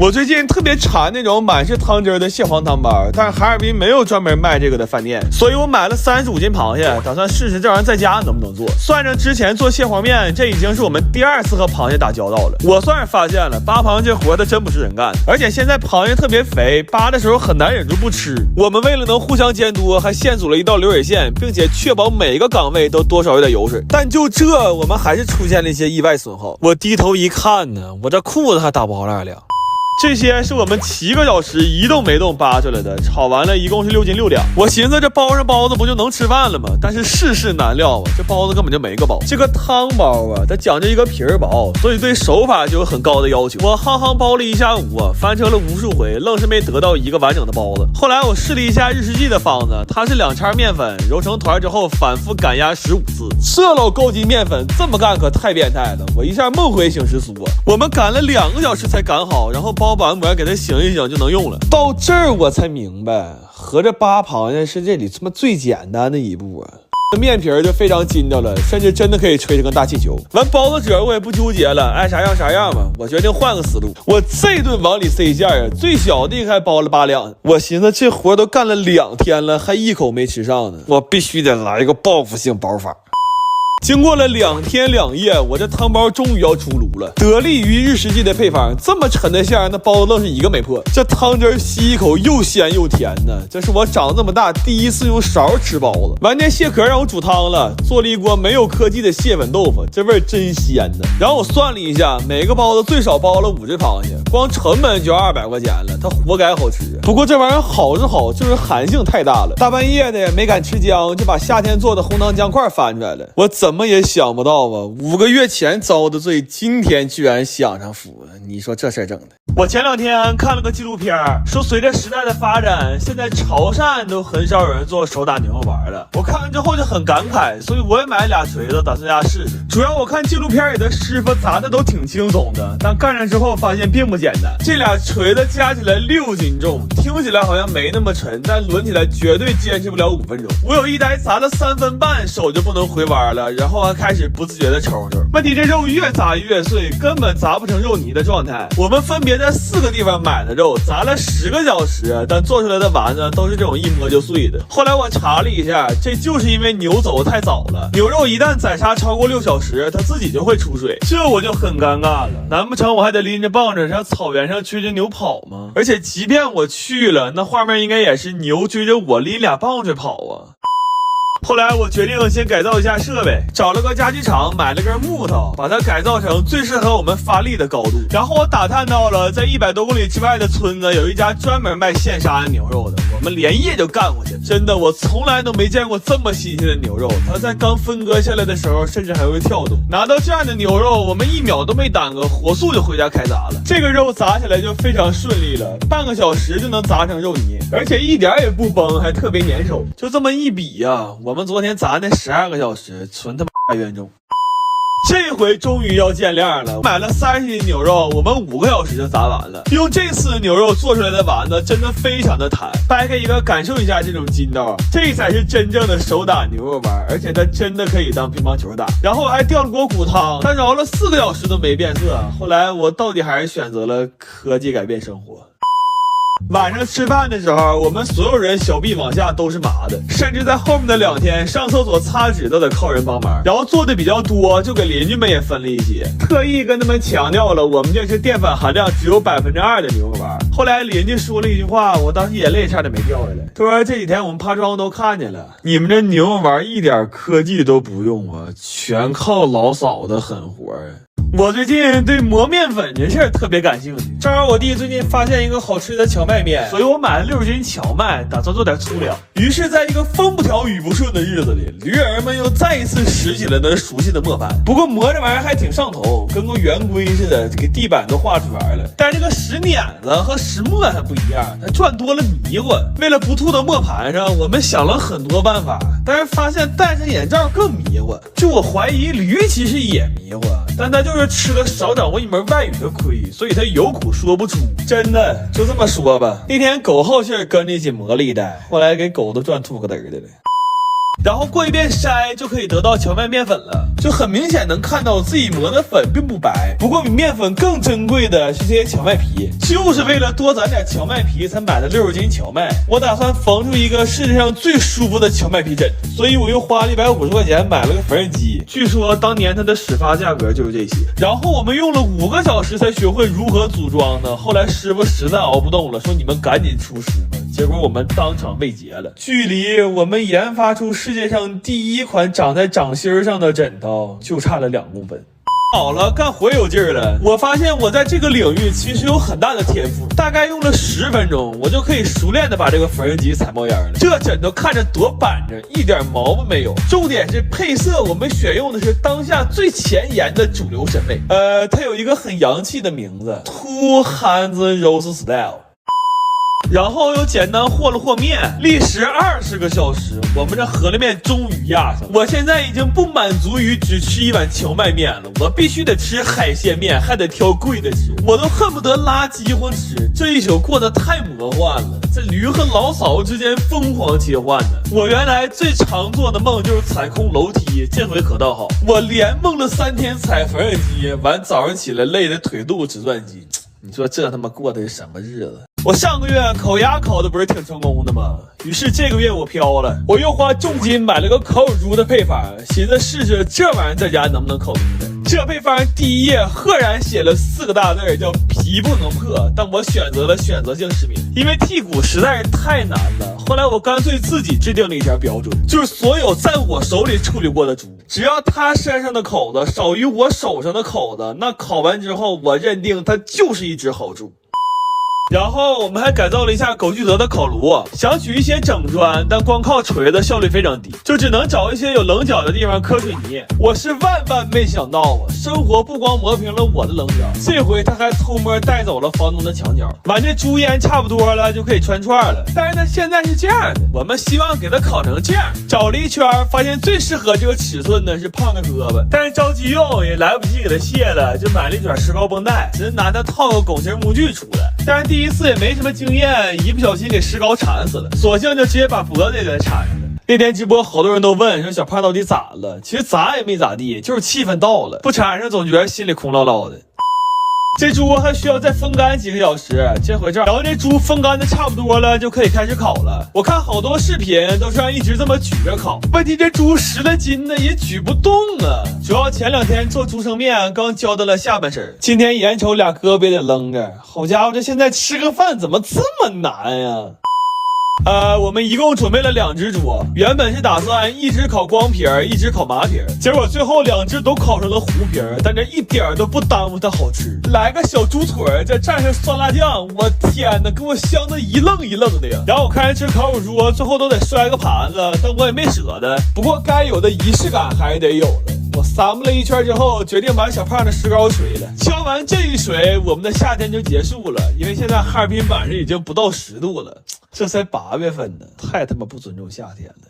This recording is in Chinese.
我最近特别馋那种满是汤汁的蟹黄汤包，但是哈尔滨没有专门卖这个的饭店，所以我买了35斤螃蟹，打算试试这玩意儿在家能不能做。算上之前做蟹黄面，这已经是我们第2次和螃蟹打交道了。我算是发现了，扒螃蟹这活它真不是人干的，而且现在螃蟹特别肥，扒的时候很难忍住不吃。我们为了能互相监督，还现组了一道流水线，并且确保每个岗位都多少有点油水。但就这，我们还是出现了一些意外损耗。我低头一看呢，我这裤子还打包了2两。这些是我们7个小时一动没动扒出来的，炒完了一共是6斤6两。我寻思这包上包子不就能吃饭了吗？但是世事难料啊，这包子根本就没个包。这个汤包啊，它讲究一个皮儿薄，所以对手法就有很高的要求。我夯包了1下午啊，翻车了无数回，愣是没得到一个完整的包子。后来我试了一下日食记的方子，它是2叉面粉揉成团之后反复擀压15次。这老高级面粉这么干可太变态了，我一下梦回醒时酥啊。我们擀了2个小时才擀好，然后包完膜给它醒一醒就能用了。到这儿我才明白，合着扒螃蟹是这里他妈最简单的一步啊。面皮儿就非常筋道了，甚至真的可以吹成个大气球。完包子褶我也不纠结了，爱啥样啥样吧。我决定换个思路，我这顿往里塞馅啊，最小的还包了8两。我寻思这活都干了2天了，还一口没吃上呢，我必须得来一个报复性包法。经过了2天2夜，我这汤包终于要出炉了。得力于日食记的配方，这么沉的馅儿，那包子愣是一个没破。这汤汁吸一口又鲜又甜呢，这是我长这么大第一次用勺吃包子。完这蟹壳让我煮汤了，做了一锅没有科技的蟹粉豆腐，这味儿真鲜呢。然后我算了一下，每个包子最少包了5只螃蟹，光成本就200块钱了，它活该好吃。不过这玩意儿好是好，就是寒性太大了，大半夜的也没敢吃姜，就把夏天做的红糖姜块翻出来了。我怎么也想不到啊，5个月前遭的罪，今天居然享上福了。你说这事儿整的。我前2天看了个纪录片，说随着时代的发展，现在潮汕都很少有人做手打牛肉丸了。我看完之后就很感慨，所以我也买了2锤子，打算家试试。主要我看纪录片里的师傅砸的都挺轻松的，但干上之后发现并不简单。这俩锤子加起来6斤重，听起来好像没那么沉，但抡起来绝对坚持不了5分钟。我有一台砸了3分半，手就不能回弯了，然后还开始不自觉的抽抽。问题这肉越砸越碎，根本砸不成肉泥的状态。我们分别在4个地方买的肉，砸了10个小时，但做出来的丸子都是这种一摸就碎的。后来我查了一下，这就是因为牛走得太早了，牛肉一旦宰杀超过6小时，它自己就会出水，这我就很尴尬了。难不成我还得拎着棒子上草原上追着牛跑吗？而且即便我去了，那画面应该也是牛追着我拎俩棒子跑啊。后来我决定先改造一下设备，找了个家具厂买了根木头，把它改造成最适合我们发力的高度。然后我打探到了在100多公里之外的村子有一家专门卖现杀牛肉的，我们连夜就干过去。真的，我从来都没见过这么新鲜的牛肉，它在刚分割下来的时候甚至还会跳动。拿到这样的牛肉，我们1秒都没耽搁，火速就回家开砸了。这个肉砸起来就非常顺利了，半个小时就能砸成肉泥，而且一点也不崩，还特别粘手。就这么一比呀，我们昨天砸那12个小时纯他妈冤种。这回终于要见亮了，买了30斤牛肉，我们5个小时就砸完了。用这次牛肉做出来的丸子真的非常的弹，掰开一个感受一下这种筋道，这才是真正的手打牛肉丸，而且它真的可以当乒乓球打。然后还调了锅骨汤，但熬了4个小时都没变色。后来我到底还是选择了科技改变生活。晚上吃饭的时候，我们所有人小臂往下都是麻的，甚至在后面的2天上厕所擦纸都得靠人帮忙。然后做的比较多，就给邻居们也分了一些，特意跟他们强调了我们这是淀粉含量只有2%的牛肉丸。后来邻居说了一句话，我当时眼泪差点没掉下来。他说这几天我们趴窗都看见了，你们这牛肉丸一点科技都不用啊，全靠老嫂子狠活啊。我最近对磨面粉这事儿特别感兴趣，正好我弟最近发现一个好吃的荞麦面，所以我买了60斤荞麦，打算做点粗粮。于是在一个风不调雨不顺的日子里，驴儿们又再一次拾起了那熟悉的磨盘。不过磨这玩意儿还挺上头，跟个圆规似的，给地板都画出来了。但这个石碾子和石磨还不一样，它转多了迷糊。为了不吐到磨盘上，我们想了很多办法，但是发现戴上眼罩更迷糊。就我怀疑驴其实也迷糊，但它就是吃了少掌握一门外语的亏，所以他有苦说不出。真的就这么说吧，那天狗好气跟着一起磨了一袋，后来给狗都转吐个嘚儿的了。然后过一遍筛就可以得到荞麦面粉了，就很明显能看到自己磨的粉并不白。不过比面粉更珍贵的是这些荞麦皮，就是为了多攒点荞麦皮才买的60斤荞麦。我打算缝出一个世界上最舒服的荞麦皮枕，所以我又花了150块钱买了个缝纫机。据说当年它的始发价格就是这些。然后我们用了5个小时才学会如何组装呢。后来师傅实在熬不动了，说你们赶紧出书吧。结果我们当场被劫了，距离我们研发出世界上第一款长在掌心上的枕头就差了2公分。好了，干活有劲儿了。我发现我在这个领域其实有很大的天赋，大概用了10分钟，我就可以熟练的把这个缝纫机踩冒烟了。这枕头看着多板正，一点毛病没有。重点是配色，我们选用的是当下最前沿的主流审美。它有一个很洋气的名字 ，Two Hands Rose Style。然后又简单和了和面，历时20个小时，我们这饸饹面终于压上了。我现在已经不满足于只吃一碗荞麦面了，我必须得吃海鲜面，还得挑贵的吃，我都恨不得拉饥荒吃。这一宿过得太魔幻了，这驴和老嫂之间疯狂切换呢。我原来最常做的梦就是踩空楼梯，这回可倒好，我连梦了3天踩缝纫机，完早上起来累得腿肚直转筋。你说这他妈过的是什么日子？我上个月烤鸭烤的不是挺成功的吗？于是这个月我飘了，我又花重金买了个烤乳猪的配方，寻思试试这玩意儿在家能不能烤出来。这配方第一页赫然写了4个大字，叫皮不能破，但我选择了选择性失明，因为剔骨实在是太难了。后来我干脆自己制定了一条标准，就是所有在我手里处理过的猪，只要它身上的口子少于我手上的口子，那烤完之后我认定它就是一只好猪。然后我们还改造了一下狗聚德的烤炉，想取一些整砖，但光靠锤子效率非常低，就只能找一些有棱角的地方磕水泥。我是万万没想到啊，生活不光磨平了我的棱角，这回他还偷摸带走了房东的墙角。完这猪烟差不多了，就可以穿串了。但是呢，现在是这样的，我们希望给它烤成这样。找了一圈，发现最适合这个尺寸呢是胖的胳膊，但是着急用也来不及给它卸了，就买了一卷石膏绷带，只是拿它套个拱形模具出来。但是第一次也没什么经验，一不小心给石膏缠死了，索性就直接把脖子也给它缠上了。那天直播好多人都问说小胖到底咋了，其实咋也没咋地，就是气氛到了，不缠上总觉得心里空落落的。这猪还需要再风干几个小时，这回这儿，然后这猪风干的差不多了，就可以开始烤了。我看好多视频都是让一直这么举着烤，问题这猪10来斤的也举不动啊。主要前2天做猪生面刚交代了下半身，今天眼瞅俩胳膊也得扔着，好家伙，这现在吃个饭怎么这么难呀？我们一共准备了2只猪，原本是打算一只烤光皮儿，一只烤麻皮儿，结果最后2只都烤成了糊皮儿，但这一点都不耽误它好吃。来个小猪腿儿，再蘸上酸辣酱，我天哪，给我香的一愣一愣的呀！然后我看人吃烤乳猪，最后都得摔个盘子，但我也没舍得。不过该有的仪式感还是得有的。我散步了一圈之后，决定把小胖的石膏锤了。敲完这一锤，我们的夏天就结束了，因为现在哈尔滨晚上已经不到10度了。这才8月份呢，太他妈不尊重夏天了。